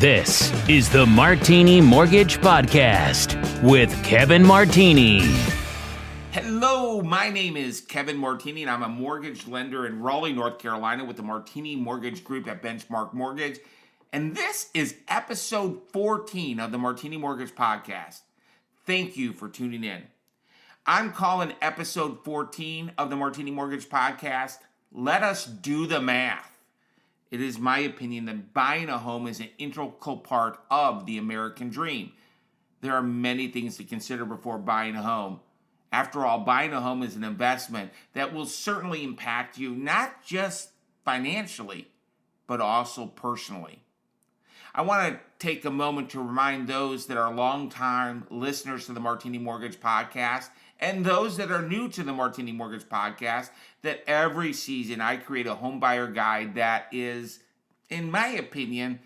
This is the Martini Mortgage Podcast with Kevin Martini. Hello, my name is Kevin Martini, and I'm a mortgage lender in Raleigh, North Carolina with the Martini Mortgage Group at Benchmark Mortgage. And this is episode 14 of the Martini Mortgage Podcast. Thank you for tuning in. I'm calling episode 14 of the Martini Mortgage Podcast, Let Us Do the Math. It is my opinion that buying a home is an integral part of the American dream. There are many things to consider before buying a home. After all, buying a home is an investment that will certainly impact you, not just financially, but also personally. I want to take a moment to remind those that are longtime listeners to the Martini Mortgage Podcast and those that are new to the Martini Mortgage Podcast that every season I create a home buyer guide that is, in my opinion,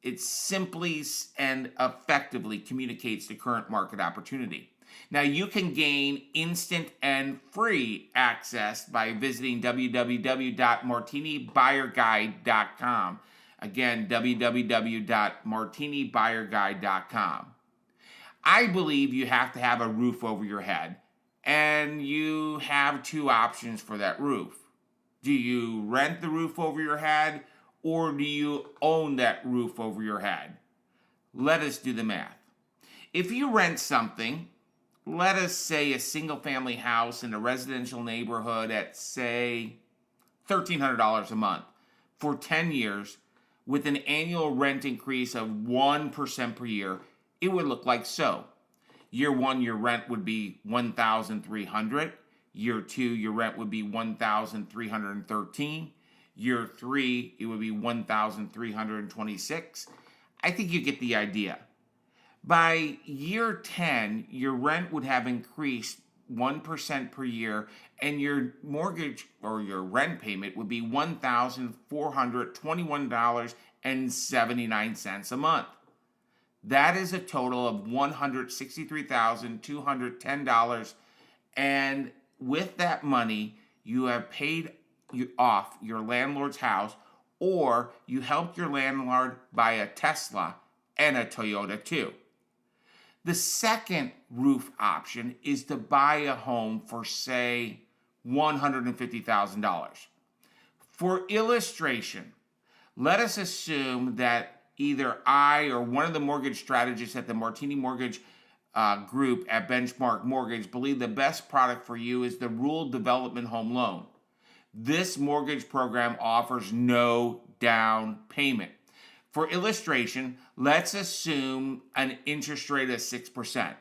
it simply and effectively communicates the current market opportunity. Now, you can gain instant and free access by visiting www.martinibuyerguide.com. Again, www.martinibuyerguide.com. I believe you have to have a roof over your head, and you have two options for that roof. Do you rent the roof over your head, or do you own that roof over your head? Let us do the math. If you rent something, let us say a single-family house in a residential neighborhood at, say, $1,300 a month for 10 years with an annual rent increase of 1% per year, it would look like so. Year one, your rent would be $1,300. Year two, your rent would be $1,313. Year three, it would be $1,326. I think you get the idea. By year 10, your rent would have increased 1% per year, and your mortgage or your rent payment would be $1,421.79 a month. That is a total of $163,210, and with that money, you have paid off your landlord's house, or you helped your landlord buy a Tesla and a Toyota too. The second roof option is to buy a home for, say, $150,000. For illustration, let us assume that either I or one of the mortgage strategists at the Martini Mortgage Group at Benchmark Mortgage believe the best product for you is the Rural Development Home Loan. This mortgage program offers no down payment. For illustration, let's assume an interest rate of 6%.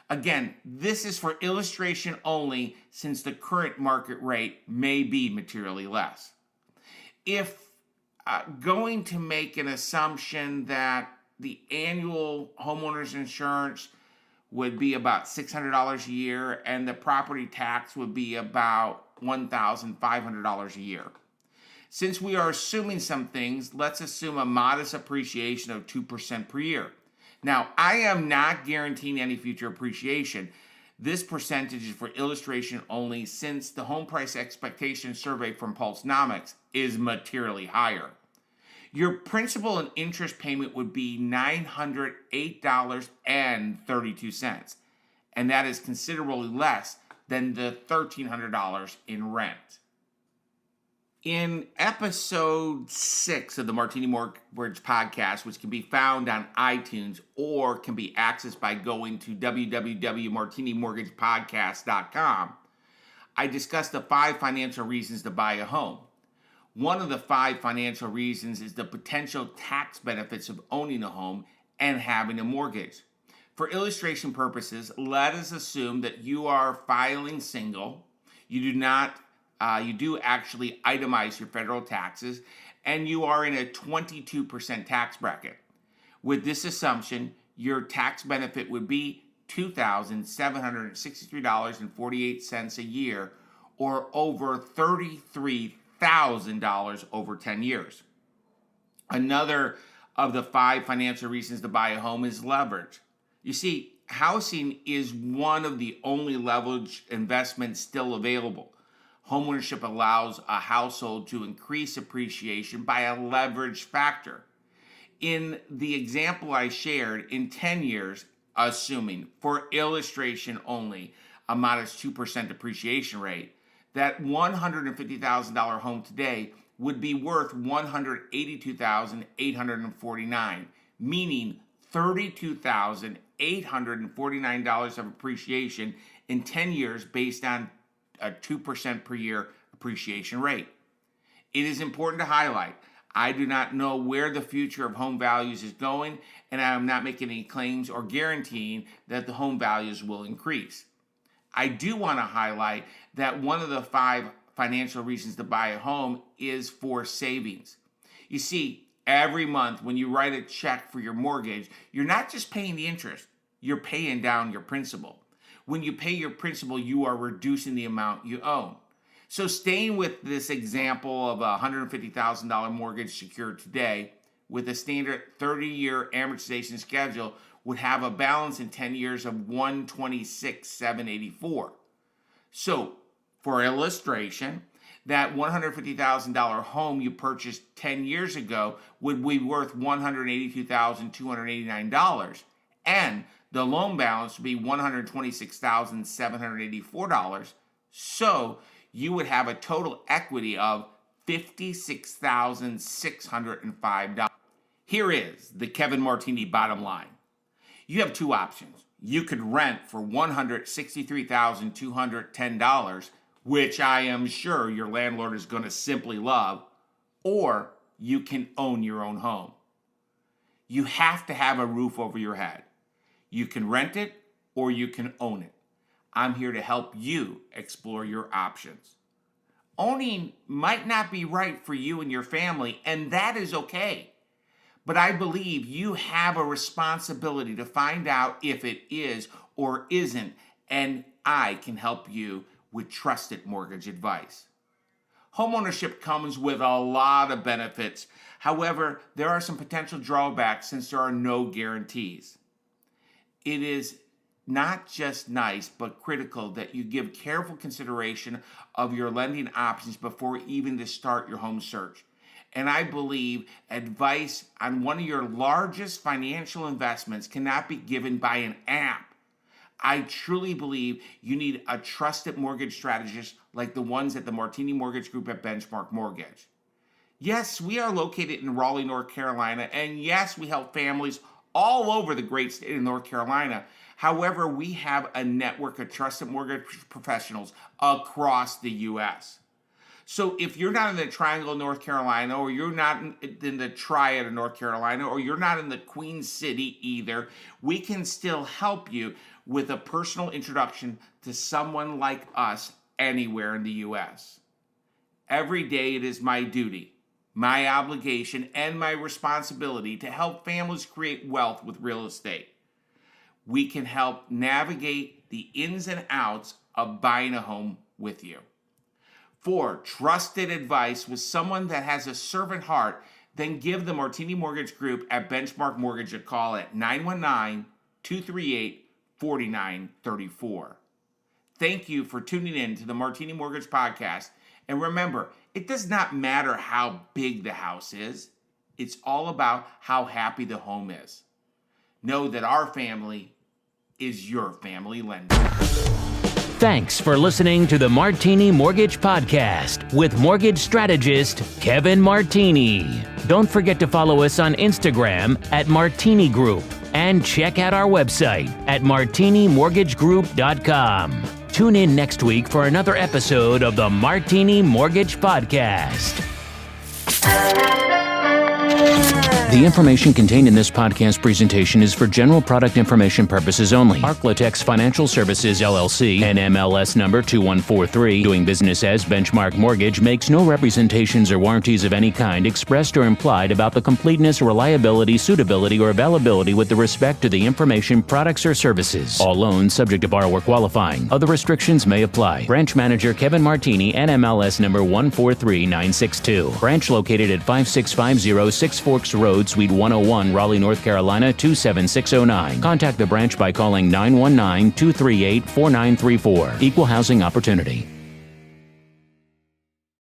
Again, this is for illustration only since the current market rate may be materially less. If going to make an assumption that the annual homeowner's insurance would be about $600 a year and the property tax would be about $1,500 a year. Since we are assuming some things, let's assume a modest appreciation of 2% per year. Now, I am not guaranteeing any future appreciation. This percentage is for illustration only since the home price expectation survey from Pulsenomics is materially higher. Your principal and interest payment would be $908.32, and that is considerably less than the $1,300 in rent. In episode 6 of the Martini Mortgage Podcast, which can be found on iTunes or can be accessed by going to www.martinimortgagepodcast.com, I discussed the 5 financial reasons to buy a home. One of the 5 financial reasons is the potential tax benefits of owning a home and having a mortgage. For illustration purposes, let us assume that you are filing single, you do actually itemize your federal taxes, and you are in a 22% tax bracket. With this assumption, your tax benefit would be $2,763.48 a year, or over $33,000 over 10 years. Another of the 5 financial reasons to buy a home is leverage. You see, housing is one of the only leverage investments still available. Homeownership allows a household to increase appreciation by a leverage factor. In the example I shared, in 10 years, assuming for illustration only, a modest 2% depreciation rate, that $150,000 home today would be worth $182,849, meaning $32,849 of appreciation in 10 years based on a 2% per year appreciation rate. It is important to highlight, I do not know where the future of home values is going, and I am not making any claims or guaranteeing that the home values will increase. I do want to highlight that one of the 5 financial reasons to buy a home is for savings. You see, every month when you write a check for your mortgage, you're not just paying the interest, you're paying down your principal. When you pay your principal, you are reducing the amount you own. So staying with this example of a $150,000 mortgage secured today with a standard 30-year amortization schedule would have a balance in 10 years of $126,784. So for illustration, that $150,000 home you purchased 10 years ago would be worth $182,289, and the loan balance would be $126,784. So you would have a total equity of $56,605. Here is the Kevin Martini bottom line. You have 2 options. You could rent for $163,210, which I am sure your landlord is going to simply love, or you can own your own home. You have to have a roof over your head. You can rent it or you can own it. I'm here to help you explore your options. Owning might not be right for you and your family, and that is okay. But I believe you have a responsibility to find out if it is or isn't, and I can help you with trusted mortgage advice. Homeownership comes with a lot of benefits. However, there are some potential drawbacks since there are no guarantees. It is not just nice, but critical that you give careful consideration of your lending options before even to start your home search. And I believe advice on one of your largest financial investments cannot be given by an app. I truly believe you need a trusted mortgage strategist like the ones at the Martini Mortgage Group at Benchmark Mortgage. Yes, we are located in Raleigh, North Carolina, and yes, we help families all over the great state of North Carolina. However, we have a network of trusted mortgage professionals across the U.S. So if you're not in the Triangle of North Carolina, or you're not in the Triad of North Carolina, or you're not in the Queen City either, we can still help you with a personal introduction to someone like us anywhere in the U.S. Every day it is my duty, my obligation, and my responsibility to help families create wealth with real estate. We can help navigate the ins and outs of buying a home with you. For trusted advice with someone that has a servant heart, then give the Martini Mortgage Group at Benchmark Mortgage a call at 919-238-4934. Thank you for tuning in to the Martini Mortgage Podcast. And remember, it does not matter how big the house is. It's all about how happy the home is. Know that our family is your family lender. Thanks for listening to the Martini Mortgage Podcast with mortgage strategist Kevin Martini. Don't forget to follow us on Instagram at Martini Group and check out our website at martinimortgagegroup.com. Tune in next week for another episode of the Martini Mortgage Podcast. The information contained in this podcast presentation is for general product information purposes only. Ark-La Tex Financial Services, LLC NMLS number 2143, doing business as Benchmark Mortgage, makes no representations or warranties of any kind expressed or implied about the completeness, reliability, suitability, or availability with respect to the information, products, or services. All loans subject to borrower qualifying. Other restrictions may apply. Branch Manager Kevin Martini, NMLS number 143962. Branch located at 5650 Six Forks Road, Suite 101, Raleigh, North Carolina 27609. Contact the branch by calling 919-238-4934. Equal housing opportunity.